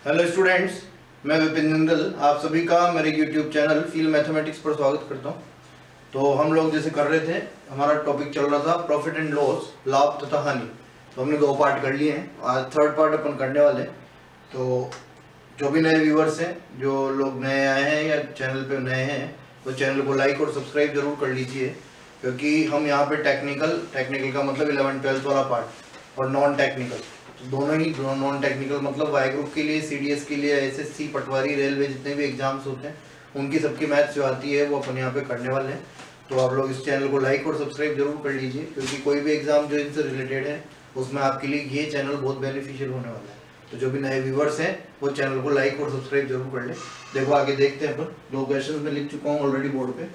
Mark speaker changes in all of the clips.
Speaker 1: Hello students, मैं विपिन नंदल आप सभी का मेरे YouTube चैनल फील्ड मैथमेटिक्स पर स्वागत करता हूं। तो हम लोग जैसे कर रहे थे, हमारा टॉपिक चल रहा था प्रॉफिट एंड लॉस, लाभ तथा हानि। तो हमने 2 पार्ट कर लिए हैं, आज थर्ड पार्ट अपन करने वाले हैं। तो जो भी नए व्यूअर्स हैं, जो लोग नए आए हैं या चैनल पे नए हैं, तो चैनल को लाइक और सब्सक्राइब जरूर कर लीजिए, क्योंकि हम यहाँ पे टेक्निकल का मतलब 11-12 वाला पार्ट और नॉन टेक्निकल, तो दोनों ही नॉन टेक्निकल मतलब वाई ग्रुप के लिए, सीडीएस के लिए, एसएससी, पटवारी, रेलवे जितने भी एग्जाम्स होते हैं उनकी सबकी मैथ्स जो आती है वो अपन यहाँ पे करने वाले हैं। तो आप लोग इस चैनल को लाइक और सब्सक्राइब जरूर कर लीजिए, क्योंकि कोई भी एग्जाम जो इनसे रिलेटेड है उसमें आपके लिए ये चैनल बहुत बेनिफिशियल होने वाला है। तो जो भी नए व्यूवर्स हैं वो चैनल को लाइक और सब्सक्राइब जरूर कर लें। देखो आगे देखते हैं अपन। 2 क्वेश्चन में लिख चुका हूँ ऑलरेडी बोर्ड पे।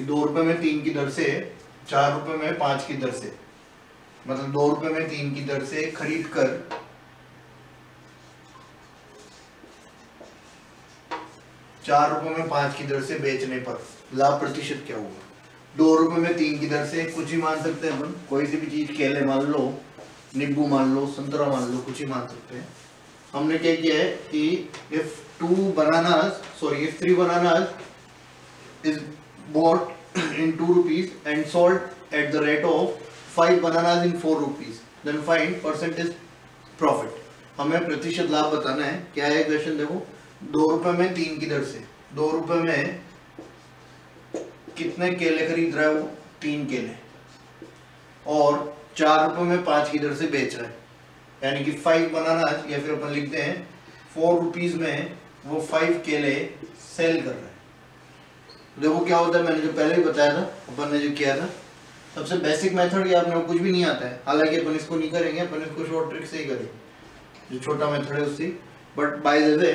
Speaker 1: 2 रुपये में 3 की दर से, 4 रुपये में 5 की दर से, मतलब 2 रुपये में 3 की दर से खरीद कर 4 रुपये में 5 की दर से बेचने पर लाभ प्रतिशत क्या होगा। 2 रुपये में 3 की दर से कुछ ही मान सकते हैं अपन, कोई सी भी चीज, केले मान लो, नींबू मान लो, संतरा मान लो, कुछ ही मान सकते हैं। हमने क्या किया है कि if 3 bananas is bought in 2 rupees and sold at the rate of 5 bananas in 4 rupees, then find percentage profit। हमें प्रतिशत लाभ बताना है। क्या है क्वेश्चन, देखो 2 रुपये में 3 की दर से, 2 रुपये में कितने केले खरीद रहा है वो, 3 केले, और 4 रुपये में 5 की दर से बेच रहा है, यानी कि 5 बनानास, या फिर अपन लिखते हैं 4 रुपीज में वो 5 केले सेल कर रहा है। देखो क्या होता है, मैंने जो पहले ही बताया था, अपन ने जो किया था, सबसे बेसिक मेथड ये आपने कुछ भी नहीं आता है, हालांकि अपन इसको नहीं करेंगे, अपन इसको शॉर्ट ट्रिक से ही करेंगे, जो छोटा मेथड है उससे। But by the way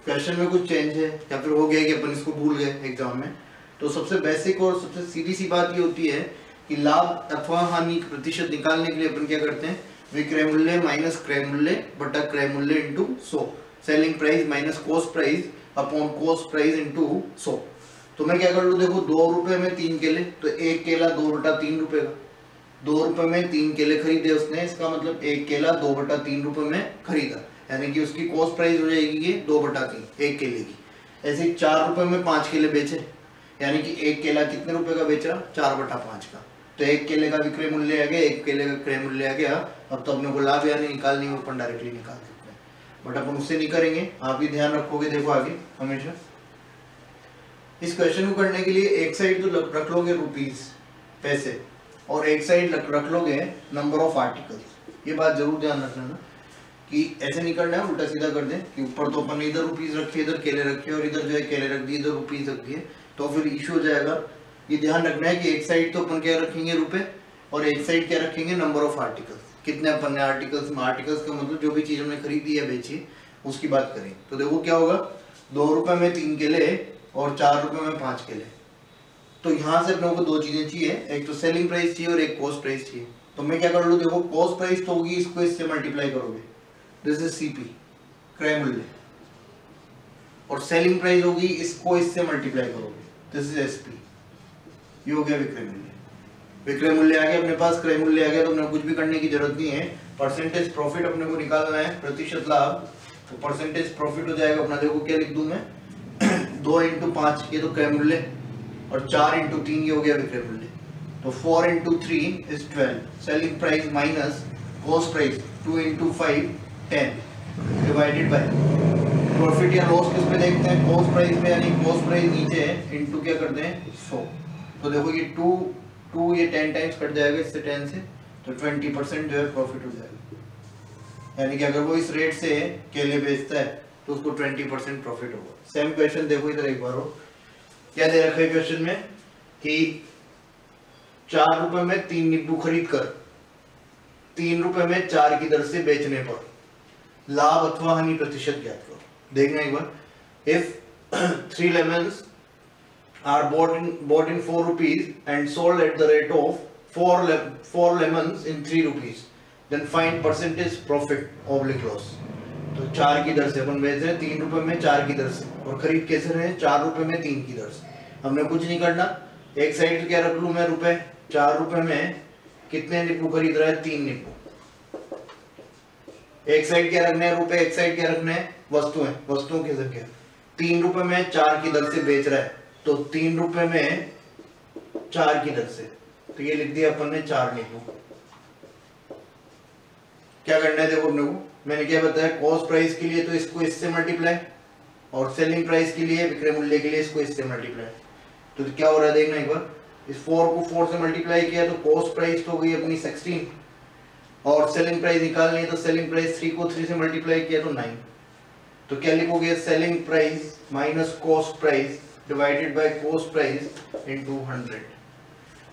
Speaker 1: question में कुछ चेंज है या फिर हो गया कि अपन इसको भूल गए एग्जाम में, तो सबसे बेसिक और सबसे सीधी सी बात ये होती है कि लाभ अथवा हानि प्रतिशत निकालने के लिए अपन क्या करते हैं, विक्रय मूल्य माइनस क्रय मूल्य बटा क्रय मूल्य into 100, selling price minus cost price upon cost price into 100। तो मैं क्या कर लूँ, देखो 2 रुपये में 3 केले, तो 1 केला 2/3 रुपये का, 2 रुपये में 3 केले खरीदे उसने, इसका मतलब 1 केला 2/3 रुपये में खरीदा, यानी कि उसकी कॉस्ट प्राइस हो जाएगी ये 2/3 1 केले की। ऐसे 4 रुपये में 5 केले बेचे, यानी कि 1 केला कितने रुपए का बेचा, 4/5 का। तो 1 केले का विक्रय मूल्य आ गया, 1 केले का क्रय मूल्य आ गया। अब तो अपने को लाभ यानी निकालनी है, अपन डायरेक्टली निकाल सकते हैं, बट अपन उससे नहीं करेंगे, आप भी ध्यान रखोगे। देखो आगे हमेशा इस क्वेश्चन को करने के लिए एक साइड तो रख लोगे रुपीस, पैसे, और एक साइड रख लोगे नंबर ऑफ आर्टिकल्स। ये बात जरूर ध्यान रखना ना, कि ऐसे नहीं करना है उल्टा सीधा कर दें कि ऊपर तो अपन इधर रुपीस रखे, इधर केले रखे, और इधर जो है केले रख दिए, इधर रुपीस रख दिए, तो फिर इशू हो जाएगा। ये ध्यान रखना है कि एक साइड तो अपन क्या रखेंगे रुपए, और एक साइड क्या रखेंगे नंबर ऑफ आर्टिकल्स, कितने अपन ने आर्टिकल्स में, आर्टिकल्स का मतलब जो भी चीज हमने खरीदी या बेची उसकी बात करें। तो देखो क्या होगा, 2 रुपये में 3 केले और 4 रुपये में 5 केले। तो यहाँ से अपने को 2 चीजें चाहिए, एक तो सेलिंग प्राइस चाहिए और एक कॉस्ट प्राइस चाहिए। तो मैं क्या कर लूँ, देखो कॉस्ट प्राइस तो होगी, इसको इससे मल्टीप्लाई करोगे, दिस इज सीपी क्रय मूल्य, और सेलिंग प्राइस होगी, इसको इससे मल्टीप्लाई करोगे, दिस इज एसपी, ये हो गया विक्रय मूल्य। विक्रय मूल्य आ गया अपने पास, क्रय मूल्य आ गया, तो अपने कुछ भी करने की जरूरत नहीं है। परसेंटेज प्रॉफिट अपने को निकालना है, प्रतिशत लाभ, तो परसेंटेज प्रॉफिट हो जाएगा अपना, देखो क्या लिख दूं मैं 2 × 5 ये तो क्रय मूल्य, और 4 × 3 ये हो गया विक्रय मूल्य, तो 4 × 3 is 12, selling price minus cost price 2 × 5 10 divided by profit या लॉस किस पे देखते हैं, कॉस्ट प्राइस पे, यानी कॉस्ट प्राइस नीचे है, इनटू क्या करते हैं 100। तो देखो ये 2 ये 10 टाइम्स कट जाएगा इससे 10 से, तो 20% जो है प्रॉफिट हो जाएगा, यानी कि अगर वो इस रेट से केले बेचता है तो उसको 20% प्रॉफिट होगा। सेम क्वेश्चन देखो इधर एक बार हो, क्या दे रखा है क्वेश्चन में कि 4 रुपए में 3 नींबू खरीद कर 3 रुपए में 4 की दर से बेचने पर लाभ अथवा हानि प्रतिशत ज्ञात करो। देखना एक बार, if 3 lemons are bought in 4 rupees and sold at the rate of 4 lemons in 3 rupees, then find percentage profit oblique loss। तो 4 की दर से अपन बेच रहे हैं, 3 रुपए में 4 की दर से, और खरीद कैसे रहे, 4 रुपए में 3 की दर से। हमने कुछ नहीं करना, एक साइड क्या रख लूं मैं रुपए, 4 रुपए में कितने नींबू खरीद रहा है, 3 नींबू, एक साइड क्या रखना है रुपए, एक साइड क्या रखना है वस्तुएं, वस्तुओं की संख्या। 3 रुपए में 4 की दर से बेच रहा है, तो 3 रुपए में 4 की दर से, तो ये लिख दिया अपन ने 4 लिखो। क्या करना है देखो अपने को, मैंने क्या बताया, कॉस्ट प्राइस के लिए तो इसको इससे मल्टीप्लाई, और सेलिंग प्राइस के लिए, विक्रय मूल्य के लिए इसको इससे मल्टीप्लाई। तो क्या हो रहा है देखना एक बार, इस 4 को 4 से मल्टीप्लाई किया तो कॉस्ट प्राइस तो हो गई अपनी 16, और सेलिंग प्राइस निकालनी है तो सेलिंग प्राइस 3 को 3 से मल्टीप्लाई किया तो 9। तो क्या लिखोगे, selling price minus cost price divided by cost price into 100।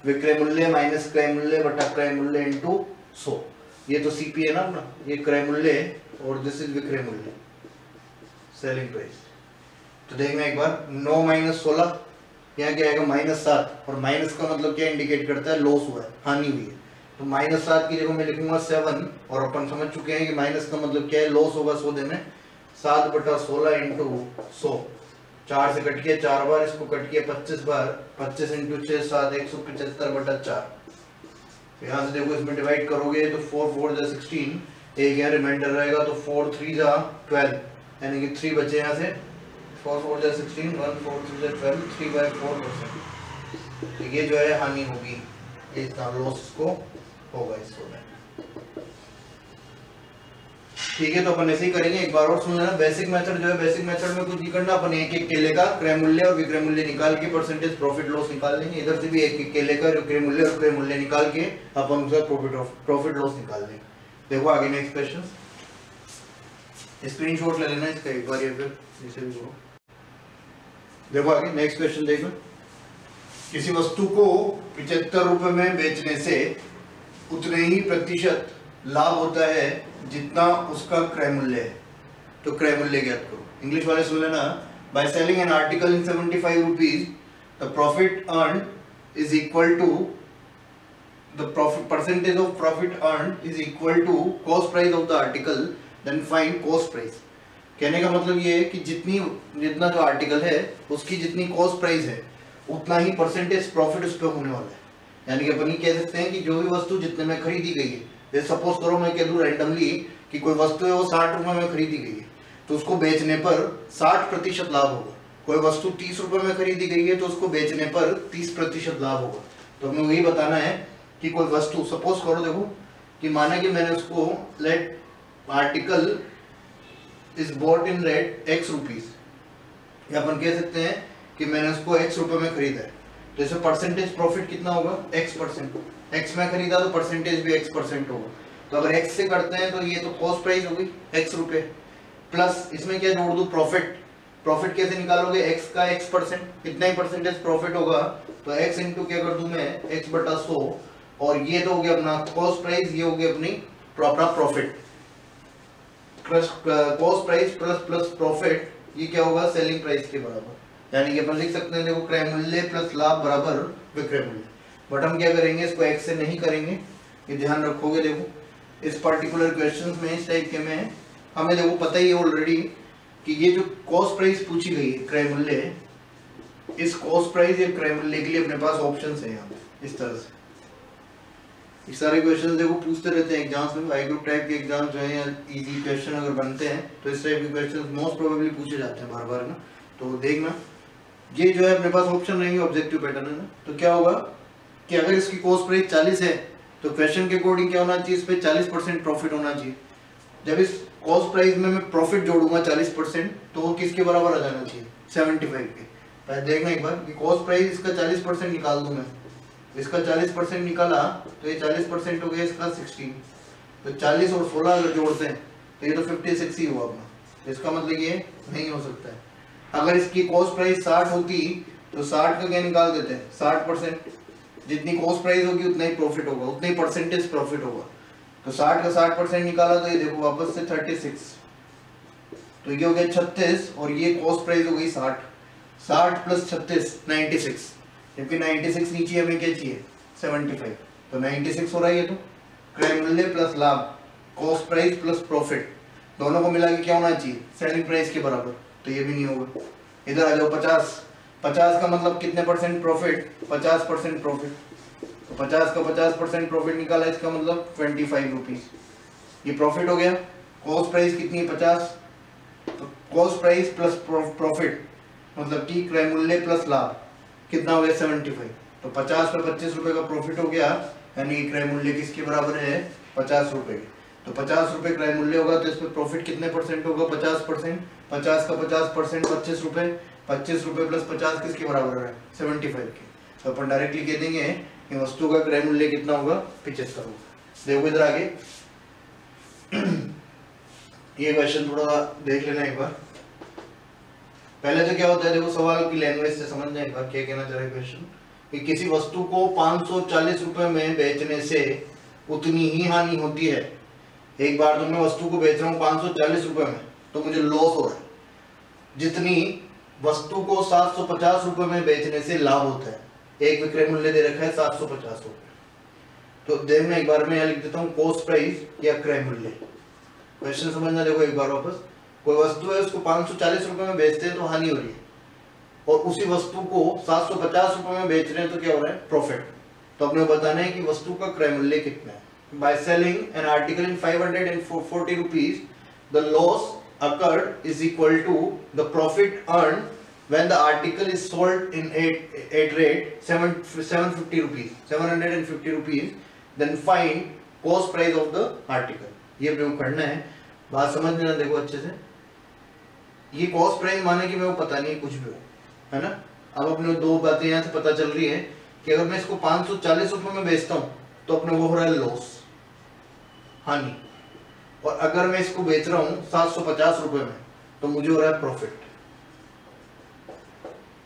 Speaker 1: विक्रय मूल्य माइनस क्रय मूल्य बटा क्रय मूल्य इनटू 100। ये तो सीपी है ना अपना, ये क्रय मूल्य और दिस इज विक्रय मूल्य, सेलिंग प्राइस। तो देखना एक बार, 9 माइनस 16, यहाँ क्या आएगा -7, और माइनस का मतलब क्या इंडिकेट करता है, लॉस हुआ है, हानि हुई है। तो -7 की जगह मैं लिखूंगा 7, और अपन समझ चुके हैं कि माइनस का मतलब क्या है, लॉस होगा 100 में। 7 बटा 16 इंटू 100, 4 से कट किया 4 बार, इसको कट किया 25 बार, 25 इंटू 6 7, 175 बटा 4। यहाँ से देखो इसमें डिवाइड करोगे तो 4 4 जा 16, एक यहाँ रिमाइंडर रहेगा, तो 4 3 जा 12, यानी कि 3 बचे यहाँ से, 4 4 जा 16, 1 4 3 जा 12, 3/4%। तो ये जो है हानि होगी, इतना लॉस को होगा इसको में। ठीक है, तो अपन ऐसे ही करेंगे। एक बार और सुन लेना, बेसिक मेथड जो है, बेसिक मेथड में कुछ नहीं करना, अपन एक एक केले का क्रय मूल्य और विक्रय मूल्य निकाल के परसेंटेज प्रॉफिट लॉस निकाल लेंगे। इधर से भी एक एक केले का क्रय मूल्य और क्रय मूल्य निकाल के अपन उसका प्रॉफिट लॉस निकाल लेंगे। देखो आगे नेक्स्ट क्वेश्चन, स्क्रीनशॉट ले लेना इसका एक बार, या फिर इसे भी करो। देखो आगे नेक्स्ट क्वेश्चन देखो, किसी वस्तु को 75 रुपए में बेचने से उतने ही प्रतिशत लाभ होता है जितना उसका क्रय मूल्य है। तो क्रय मूल्य ज्ञात करो। इंग्लिश वाले सुन लेना, by selling an article in 75 rupees the profit earn is equal to the profit percentage of profit earn is equal to cost price of the article, then find cost price. कहने का मतलब ये है कि जितना जो आर्टिकल है उसकी जितनी कॉस्ट प्राइस है उतना ही परसेंटेज प्रॉफिट उस पर होने वाला है। यानी कि अपन ये कह सकते हैं कि जो भी वस्तु जितने में खरीदी गई है, जैसे सपोज करो मैं कह दूं रैंडमली कि कोई वस्तु है वो 60 रुपए में खरीदी गई है, तो उसको बेचने पर 60% लाभ होगा। कोई वस्तु 30 रुपए में खरीदी गई है तो उसको बेचने पर 30% लाभ होगा। तो हमें वही बताना है कि कोई वस्तु, सपोज करो देखो कि माना कि मैंने उसको let article is bought in rate x rupees, या अपन कह सकते हैं कि मैंने उसको x रुपए में खरीदा है, तो इसमें परसेंटेज प्रॉफिट कितना होगा, x%। x में खरीदा तो परसेंटेज भी x% होगा। तो अगर x से करते हैं तो ये तो कॉस्ट प्राइस होगी x रुपए, प्लस इसमें क्या जोड़ दूं, प्रॉफिट। प्रॉफिट कैसे निकालोगे, x का x%, कितना ही परसेंटेज प्रॉफिट होगा, तो x इंटू क्या कर दूं मैं, x बटा 100, और ये तो हो गया अपना कॉस्ट प्राइस, ये हो गया अपनी अपना profit. Cost price plus profit, ये क्या होगा, सेलिंग प्राइस के बराबर। यानी कि अपन लिख सकते हैं देखो, क्रय मूल्य प्लस लाभ बराबर विक्रय मूल्य। बट हम क्या करेंगे, इसको x से नहीं करेंगे, ये ध्यान रखोगे। देखो इस पर्टिकुलर क्वेश्चन में, इस टाइप के में हमें देखो पता ही है ऑलरेडी कि ये जो कॉस्ट प्राइस पूछी गई है, क्रय मूल्य, इस कॉस्ट प्राइस या क्रय मूल्य के लिए अपने पास ऑप्शंस है यहाँ पे इस तरह से। ये सारे क्वेश्चन देखो पूछते रहते हैं एग्जाम्स में, आई ग्रुप टाइप के एग्जाम जो है, या इजी क्वेश्चन अगर बनते हैं तो इस टाइप के क्वेश्चन मोस्ट प्रोबेबली पूछे जाते हैं बार बार ना। तो देखना ये जो है अपने पास ऑप्शन रहेंगे ऑब्जेक्टिव पैटर्न है ना। तो क्या होगा कि अगर इसकी कॉस्ट प्राइस 40 है तो क्वेश्चन के अकॉर्डिंग क्या होना चाहिए, इस पे 40% प्रॉफिट होना चाहिए। जब इस कॉस्ट प्राइस में मैं प्रॉफिट जोड़ूंगा 40%, तो वो किसके बराबर आ जाना चाहिए, 75 के। पहले देखना एक बार कि कॉस्ट प्राइस इसका 40% निकाल दूं मैं, इसका 40% निकाला तो ये 40% हो गया इसका 16, तो 40 और 16 अगर जोड़ते हैं तो ये तो 56 ही हुआ अपना। इसका मतलब ये नहीं हो सकता है। अगर इसकी कॉस्ट प्राइस 60 होती तो 60 का क्या निकाल देते हैं, 60%। जितनी कॉस्ट प्राइस होगी उतना ही प्रॉफिट होगा, उतना ही परसेंटेज प्रॉफिट होगा। तो 60 का 60% निकाला तो ये देखो वापस से 36, तो ये हो गया 36, और ये कॉस्ट प्राइस हो गई 60। 60 प्लस 36 96, जबकि 96 नीचे हमें क्या चाहिए, 75, तो 96 हो रहा है। ये तो क्रय मूल्य प्लस लाभ, कॉस्ट प्राइस प्लस प्रॉफिट, दोनों को मिला के क्या होना चाहिए, सेलिंग प्राइस के बराबर, तो ये भी नहीं होगा। इधर आ जाओ 50, 50 का मतलब कितने परसेंट प्रॉफिट, 50% प्रॉफिट, तो 50 का 50% प्रॉफिट निकाला, इसका मतलब 25 रुपीज, ये प्रॉफिट हो गया। कॉस्ट प्राइस कितनी है 50, तो कॉस्ट प्राइस प्लस प्रॉफिट मतलब कि क्रय मूल्य प्लस लाभ कितना हो गया 75, तो 50 पे 25 रुपए का प्रॉफिट हो गया, यानी क्रय मूल्य किसके बराबर है 50 रुपए के। तो 50 रुपए क्रय मूल्य होगा तो इसमें प्रॉफिट कितने परसेंट होगा 50%, 50 का 50% 25 रुपए, 25 रुपए प्लस 50 किसके बराबर है 75 के। तो अपन डायरेक्टली कह देंगे कि वस्तु का क्रय मूल्य कितना होगा 75 होगा। देखो इधर आगे ये क्वेश्चन थोड़ा देख लेना एक बार। पहले तो क्या होता है, देखो सवाल की लैंग्वेज से समझना एक बार क्या कहना चाह रहा है क्वेश्चन, कि किसी वस्तु को 540 रुपए में बेचने से उतनी ही हानि होती है। एक बार तो मैं वस्तु को बेच रहा हूँ 540 रुपए में, तो मुझे लॉस हो रहा है, जितनी वस्तु को 750 रुपए में बेचने से लाभ होता है। एक विक्रय मूल्य दे रखा है 750 रुपए, तो देखना एक बार मैं यहाँ लिख देता हूँ कॉस्ट प्राइस या क्रय मूल्य। क्वेश्चन समझना देखो एक बार वापस, कोई वस्तु है उसको 540 रुपए में बेचते हैं तो हानि हो रही है, और उसी वस्तु को 750 रुपए में बेच रहे हैं तो क्या हो रहा है प्रॉफिट। तो अपने बताना है कि वस्तु का क्रय मूल्य कितना है। By selling an article in 540 rupees the loss occurred is equal to the profit earn when the article is sold in at rate 750 rupees, then find cost price of the article. ये प्रयोग करना है, बात समझ लेना देखो अच्छे से। ये कॉस्ट प्राइस माने कि मेरे को पता नहीं कुछ भी हो, है ना। अब अपने दो बातें यहाँ से पता चल रही है कि अगर मैं इसको 540 रुपए में बेचता हूँ तो अपने वो हो रहा है लॉस, हानि, और अगर मैं इसको बेच रहा हूँ 750 रुपए में तो मुझे हो रहा है प्रॉफिट।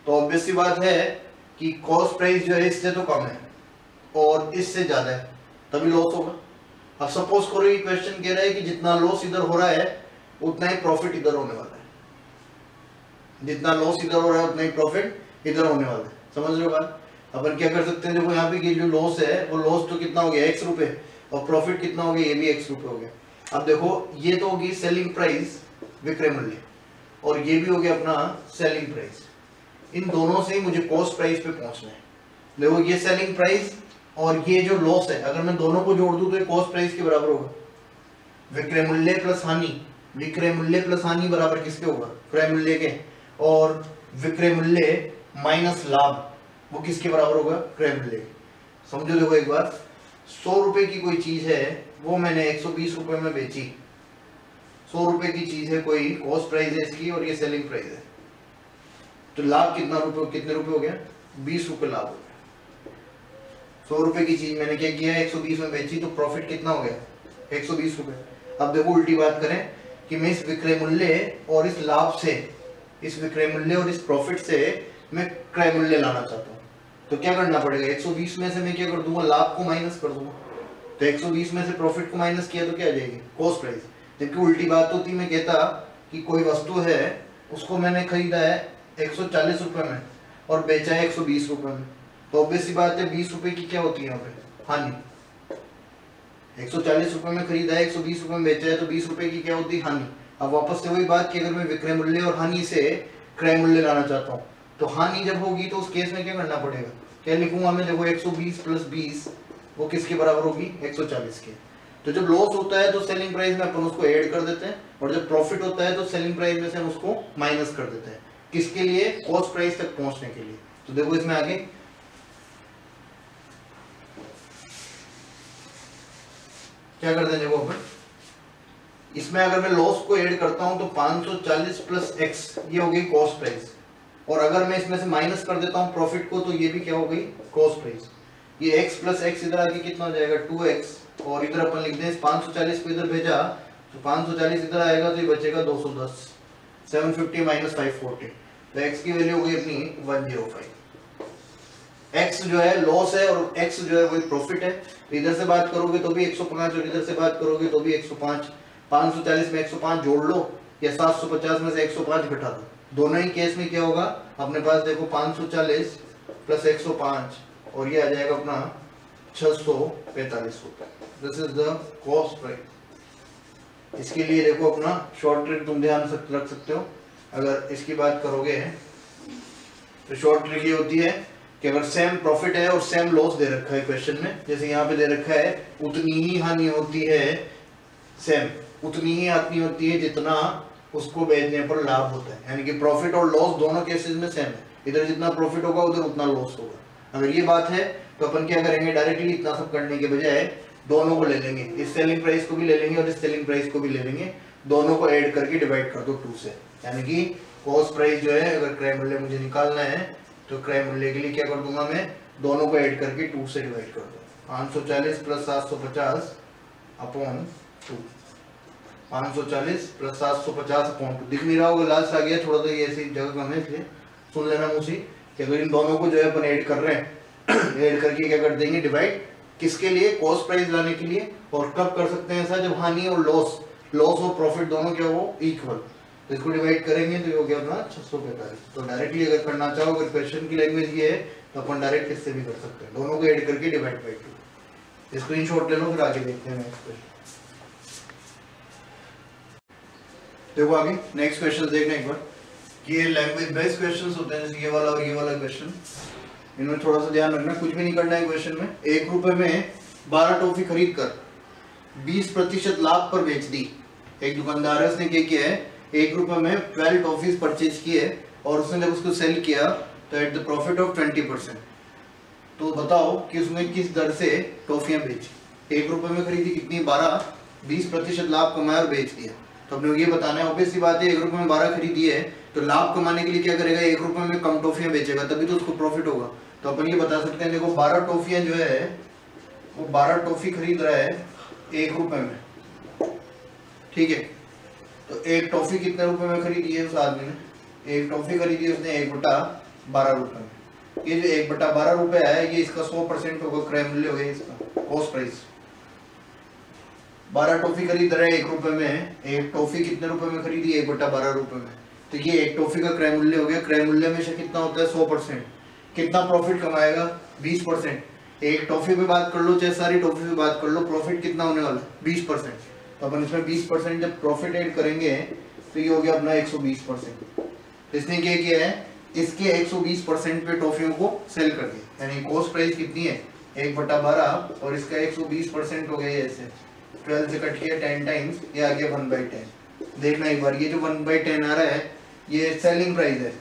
Speaker 1: तो ऑब्वियस सी बात है कि कॉस्ट प्राइस जो है इससे तो कम है और इससे ज्यादा है, तभी लॉस होगा। अब सपोज करो ये क्वेश्चन कह रहा है कि जितना लॉस इधर हो रहा है उतना ही प्रॉफिट इधर होने वाला है, जितना लॉस इधर हो रहा है उतना ही प्रॉफिट इधर होने वाला है। समझ रहे हो बात। अपन क्या कर सकते हैं, देखो यहाँ पे जो लॉस है वो लॉस तो कितना हो गया x रुपए, और प्रॉफिट कितना हो गया ये भी x रुपए हो गया। अब देखो ये तो होगी सेलिंग प्राइस विक्रय मूल्य, और ये भी हो गया अपना सेलिंग प्राइस। इन दोनों से ही मुझे कॉस्ट प्राइस पे पहुंचना है। देखो ये सेलिंग प्राइस और ये जो लॉस है, अगर मैं दोनों को जोड़ दूं तो ये कॉस्ट प्राइस के बराबर होगा। विक्रय मूल्य प्लस हानि, विक्रय मूल्य प्लस हानि बराबर किसके होगा क्रय मूल्य के, और विक्रय मूल्य माइनस लाभ वो किसके बराबर होगा क्रय मूल्य के। समझो देखो एक बार, 100 रुपए की कोई चीज है वो मैंने 120 रुपए में बेची, 100 रुपए की चीज है कोई, कॉस्ट प्राइस है इसकी और ये सेलिंग प्राइस है, तो लाभ कितने रुपए हो गया 20 रुपए लाभ हो गया। 100 रुपए की चीज मैंने क्या किया 120 में बेची, तो प्रॉफिट कितना हो गया 120 रुपए। अब देखो उल्टी बात करें कि मैं इस विक्रय मूल्य और इस लाभ से, इस विक्रय मूल्य और इस प्रॉफिट से मैं क्रय मूल्य लाना चाहता हूँ, तो क्या करना पड़ेगा 120 में से मैं क्या कर दूंगा लाभ को माइनस कर दूंगा, तो 120 में से प्रॉफिट को माइनस किया तो क्या आ जाएगी कॉस्ट प्राइस। जबकि उल्टी बात होती मैं कहता कि कोई वस्तु है उसको मैंने खरीदा है 140 रुपए में और बेचा है 120 रुपए में, तो ऑब्वियस सी बात है 20 रुपए की क्या होती है यहाँ पे हानि। 140 रुपए में खरीदा है 120 रुपए में बेचा है, तो 20 रुपए की क्या होती है हानि। अब वापस से वही बात कि अगर मैं विक्रय मूल्य और हानि से क्रय मूल्य लाना चाहता हूँ, तो हानि जब होगी तो उस केस में क्या करना पड़ेगा, क्या लिखूंगा मैं, देखो 120 प्लस 20 वो किसके बराबर होगी 140 के। तो जब लॉस होता है तो सेलिंग प्राइस में अपन उसको ऐड कर देते हैं, और जब प्रॉफिट होता है तो सेलिंग प्राइस में से हम उसको माइनस कर देते हैं, किसके लिए कॉस्ट प्राइस तक पहुंचने के लिए। तो देखो इसमें आगे क्या करते हैं, देखो अपन इसमें अगर मैं लॉस को ऐड करता हूं तो 540 प्लस एक्स ये हो गई कॉस्ट प्राइस, और अगर मैं इसमें से माइनस कर देता हूं प्रॉफिट को तो ये भी क्या हो गई कॉस्ट प्राइस। ये x प्लस एक्स इधर आके कितना हो जाएगा 2x, और इधर अपन लिख दें 540 को इधर भेजा तो 540 इधर आएगा तो ये बचेगा 210, 750 माइनस 540, तो x की वैल्यू हो गई अपनी 105। x जो है लॉस है और x जो है वही प्रॉफिट है, इधर से बात करोगे तो भी 105 और इधर से बात करोगे तो भी 105, 540 में 105 जोड़ लो या 750 में से 105 घटा दो, दोनों ही केस में क्या होगा अपने पास देखो 540 प्लस 105 और ये आ जाएगा अपना 645 रुपए। This is the cost price. इसके लिए देखो अपना शॉर्ट ट्रिक तुम ध्यान रख सकते हो। अगर इसकी बात करोगे तो शॉर्ट ट्रिक ये होती है कि अगर सेम प्रॉफिट है और सेम लॉस दे रखा है क्वेश्चन में, जैसे यहाँ पे दे रखा है उतनी ही हानि होती है सेम, उतनी ही आती होती है जितना उसको बेचने पर लाभ होता है, यानी कि प्रॉफिट और लॉस दोनों केसेस में सेम है, इधर जितना प्रॉफिट होगा उधर उतना लॉस होगा। अगर ये बात है तो अपन क्या करेंगे, डायरेक्टली इतना सब करने के बजाय दोनों को ले लेंगे, इस सेलिंग प्राइस को भी ले लेंगे और इस सेलिंग प्राइस को भी ले लेंगे, दोनों को ऐड करके डिवाइड कर दो 2 से, यानी कि कॉस्ट प्राइस जो है अगर क्रय मूल्य मुझे निकालना है तो क्रय मूल्य के लिए क्या कर दूंगा मैं, दोनों को ऐड करके 2 से डिवाइड कर दो, 540 प्लस 750 अपॉन 2, 540 प्लस 750 अपॉन 2। दिख नहीं रहा होगा, लास्ट आ गया थोड़ा, तो ये ऐसी जगह कम है इसलिए सुन लेना मुझे कि अगर इन दोनों को जो है अपन ऐड कर रहे हैं ऐड करके क्या कर देंगे डिवाइड, किसके लिए, कॉस्ट प्राइस लाने के लिए। और कब कर सकते हैं ऐसा, जब हानि और लॉस और प्रॉफिट दोनों क्या हो इक्वल, तो इसको डिवाइड करेंगे तो ये हो गया अपना 645। तो डायरेक्टली अगर करना चाहो, अगर क्वेश्चन की लैंग्वेज ये है तो अपन डायरेक्ट इससे भी कर सकते हैं, दोनों को ऐड करके डिवाइड बाय 2। स्क्रीनशॉट ले लो, फिर आगे देखते हैं नेक्स्ट क्वेश्चन। देखो आगे नेक्स्ट क्वेश्चन देखना एक बार, कि ये लैंग्वेज बेस्ड क्वेश्चंस होते हैं, जैसे ये वाला और ये वाला क्वेश्चन, इनमें थोड़ा सा ध्यान रखना, कुछ भी नहीं करना है क्वेश्चन में। 1 रुपए में 12 टॉफी खरीद कर 20% लाभ पर बेच दी। एक दुकानदार है, उसने क्या किया है, 1 रुपए में 12 टॉफीज परचेज किए और उसने जब उसको सेल किया तो एट द प्रॉफिट ऑफ 20%। तो बताओ कि उसने किस दर से टॉफियां बेची। 1 रुपए में खरीदी कितनी, 12, 20% लाभ कमाया और बेच दिया। तो अपने ये बताना है, ऑब्वियस सी बात है 1 रुपए में 12 खरीदी है तो लाभ कमाने के लिए क्या करेगा, 1 रुपए में कम टॉफियां बेचेगा, तभी तो उसको प्रॉफिट होगा। तो अपन ये बता सकते हैं, देखो 12 टॉफियां जो है वो 12 टॉफी खरीद रहा है 1 रुपए में, ठीक है। तो एक टॉफी कितने रुपए में खरीदी है उस आदमी ने, एक टॉफी खरीदी है उसने 1/12 रुपए में। ये जो 1/12 रुपए है ये इसका 100% होगा, क्रय मूल्य होगा इसका, कॉस्ट प्राइस। 12 टॉफी खरीद रहे 1 रुपए में, एक टॉफी कितने रुपए में खरीदी, 1/12 रुपए में, तो ये एक टॉफी का क्रय मूल्य हो गया। क्रय मूल्य में से कितना होता है 100%, कितना प्रॉफिट कमाएगा 20%। एक टॉफी पे बात कर लो चाहे सारी टॉफी पे बात कर लो, प्रॉफिट कितना होने वाला है 20%। तो अपन इसमें 20% जब प्रॉफिट ऐड करेंगे तो ये हो गया अपना 120%। इसने क्या किया है, इसके 120% पे टॉफियों को सेल कर दिया, यानी कॉस्ट प्राइस कितनी है 1/12 और इसका 120% हो गया, ऐसे 12 से कट किया 10 टाइम्स, ये आ गया 1/10। देखना एक बार, ये जो 1/10 आ रहा है ये सेलिंग प्राइस है,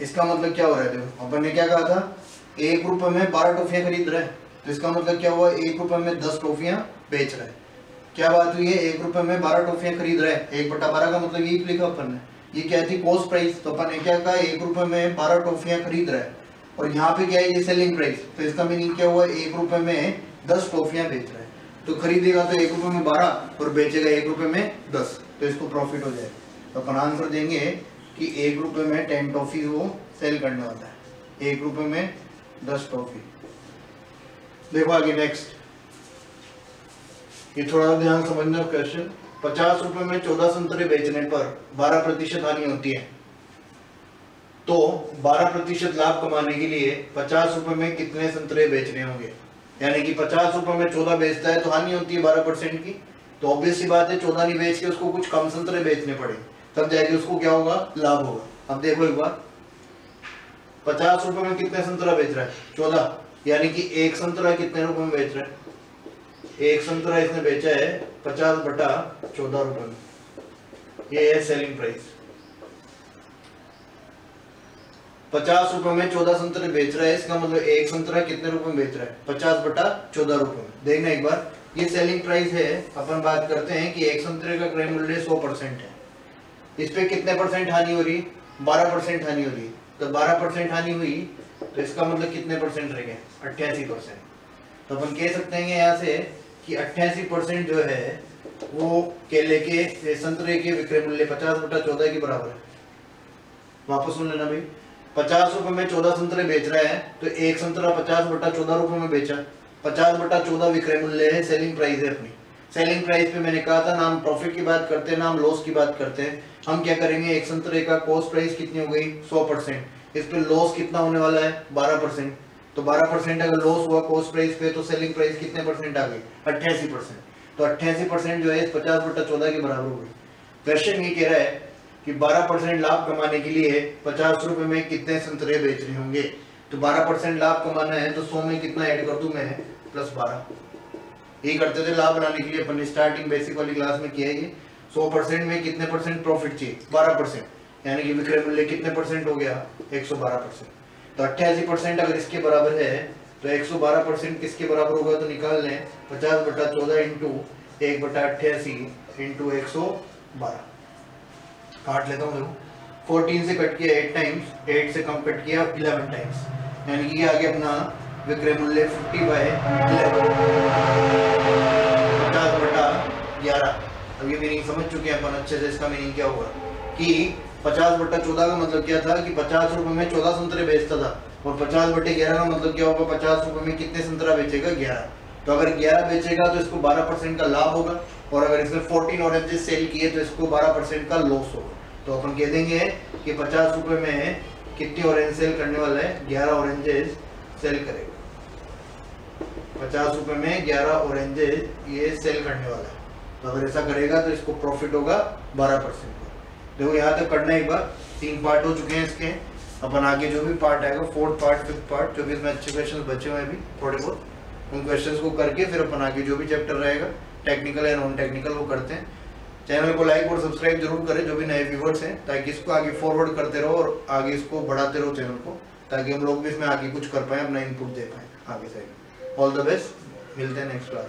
Speaker 1: इसका मतलब क्या हो रहा है, देखो अपन ने क्या कहा था 1 रुपए में 12 टॉफियां खरीद रहे हैं, तो इसका मतलब क्या हुआ 1 रुपए में 10 टॉफियां बेच रहे हैं। क्या बात हुई है, 1 रुपए में 12 टॉफियां खरीद रहे हैं, 1/12 का मतलब ये लिखा अपन ने, ये क्या थी कॉस्ट प्राइस। तो अपन ने क्या कहा 1 रुपए में 12 टॉफियां खरीद रहे हैं और यहाँ पे क्या है ये सेलिंग प्राइस, तो इसका मीनिंग क्या हुआ 1 रुपए में 10 टॉफियां बेच रहे हैं। तो खरीदेगा तो 1 रुपए में 12 और बेचेगा 1 रुपए में 10, तो इसको प्रॉफिट हो जाएगा। तो अपन आंसर देंगे कि 1 रुपए में 10 टॉफी वो सेल करने वाला है, 1 रुपए में 10 टॉफी। देखो आगे नेक्स्ट, ये थोड़ा ध्यान समझना क्वेश्चन। 50 रुपए में 14 संतरे बेचने पर 12% हानि होती है, तो 12% लाभ कमाने के लिए 50 रुपए में कितने संतरे बेचने होंगे। यानी कि 50 रुपए में 14 बेचता है तो हानि होती है 12% की, तो ऑब्वियस सी बात है 14 नहीं बेच के उसको कुछ कम संतरे बेचने पड़े, तब जाके उसको क्या होगा लाभ होगा। अब देखो एक बार 50 रुपए में कितने संतरा बेच रहा है 14, यानी कि एक संतरा कितने रुपए में बेच रहा है, एक संतरा इसने बेचा है 50/14 रुपए में, ये है सेलिंग प्राइस। 50 रुपए में 14 संतरे बेच रहा है, इसका मतलब एक संतरा कितने रुपए में बेच रहा है 50/14 रुपए में। देखना एक बार, ये सेलिंग प्राइस है, अपन बात करते हैं कि एक संतरे का क्रय मूल्य 100% है, इस पे कितने परसेंट हानि हो रही, 12% हानि हो रही। तो 12% हानि हुई तो इसका मतलब कितने परसेंट रह गए 88%। तो अपन कह सकते हैं यहाँ से कि 88% जो है वो केले के संतरे के विक्रय मूल्य 50/14 के बराबर है। वापस सुन लेना भाई, 50 रुपए में 14 संतरे बेच रहा है तो एक संतरा 50/14 रुपए में बेचा, 50/14 विक्रय मूल्य है, सेलिंग प्राइस है अपनी। सेलिंग प्राइस पे मैंने कहा था नाम प्रॉफिट की बात करते हैं नाम लॉस की बात करते हैं। हम क्या करेंगे, एक संतरे का कॉस्ट प्राइस कितनी हो गई 100%, इस पे लॉस कितना होने वाला है 12%। तो 12% अगर लॉस हुआ कॉस्ट प्राइस पे तो सेलिंग प्राइस कितने परसेंट आ गई 88%। तो 88% जो है 50/14 के बराबर हो गई। क्वेश्चन ये कह रहा है कि 12% लाभ कमाने के लिए 50 रुपए में कितने संतरे बेचने होंगे। तो 12% लाभ कमाना है तो 100 में कितना ऐड कर दूं मैं +12, यही करते थे लाभ बनाने के लिए अपन ने स्टार्टिंग बेसिक वाली क्लास में किया है। 100% में कितने परसेंट प्रॉफिट चाहिए? 12%, यानी कि विक्रय मूल्य कितने परसेंट हो गया? 112%। तो 88% अगर इसके बराबर है तो 112% किसके बराबर होगा? तो निकाल लें 50/14 इंटू 1/88 इंटू 112। काट लेता हूँ, देखो 14 से कट किया 8 टाइम्स, 8 से कम कट किया 11 टाइम्स, यानी कि आगे अपना विक्रय मूल्य 50/11, 50/11। अब ये मीनिंग समझ चुके हैं अपन अच्छे से। इसका मीनिंग क्या होगा कि 50/14 का मतलब क्या था कि 50 रुपए में 14 संतरे बेचता था, और 50/11 का मतलब क्या होगा? 50 रुपए में कितने संतरा बेचेगा? 11। तो अगर 11 बेचेगा तो इसको 12% का लाभ होगा, और अगर इसने 14 ऑरेंजेस सेल किए तो इसको 12% का लॉस होगा। तो अपन कह देंगे कि 50 रुपए में कितने ऑरेंज सेल करने वाला है? 11 ऑरेंजेस सेल करेगा। 50 रुपए में 11 ऑरेंजेस ये सेल करने वाला है। तो अगर ऐसा करेगा तो इसको प्रॉफिट होगा 12%। देखो यहाँ तक करना एक बार, 3 पार्ट हो चुके हैं इसके। अपन आगे जो भी पार्ट आएगा, 4th पार्ट 5th पार्ट, जो भी इसमें अच्छे क्वेश्चन बचे हुए हैं अभी थोड़े बहुत, उन क्वेश्चंस को करके फिर अपन आगे जो भी चैप्टर रहेगा टेक्निकल या नॉन टेक्निकल वो करते हैं। चैनल को लाइक और सब्सक्राइब जरूर करें जो भी नए व्यूअर्स हैं, ताकि इसको आगे फॉरवर्ड करते रहो और आगे इसको बढ़ाते रहो चैनल को, ताकि हम लोग भी इसमें आगे कुछ कर पाए, अपना इनपुट दे पाए आगे से। ऑल द बेस्ट, मिलते हैं नेक्स्ट क्लास।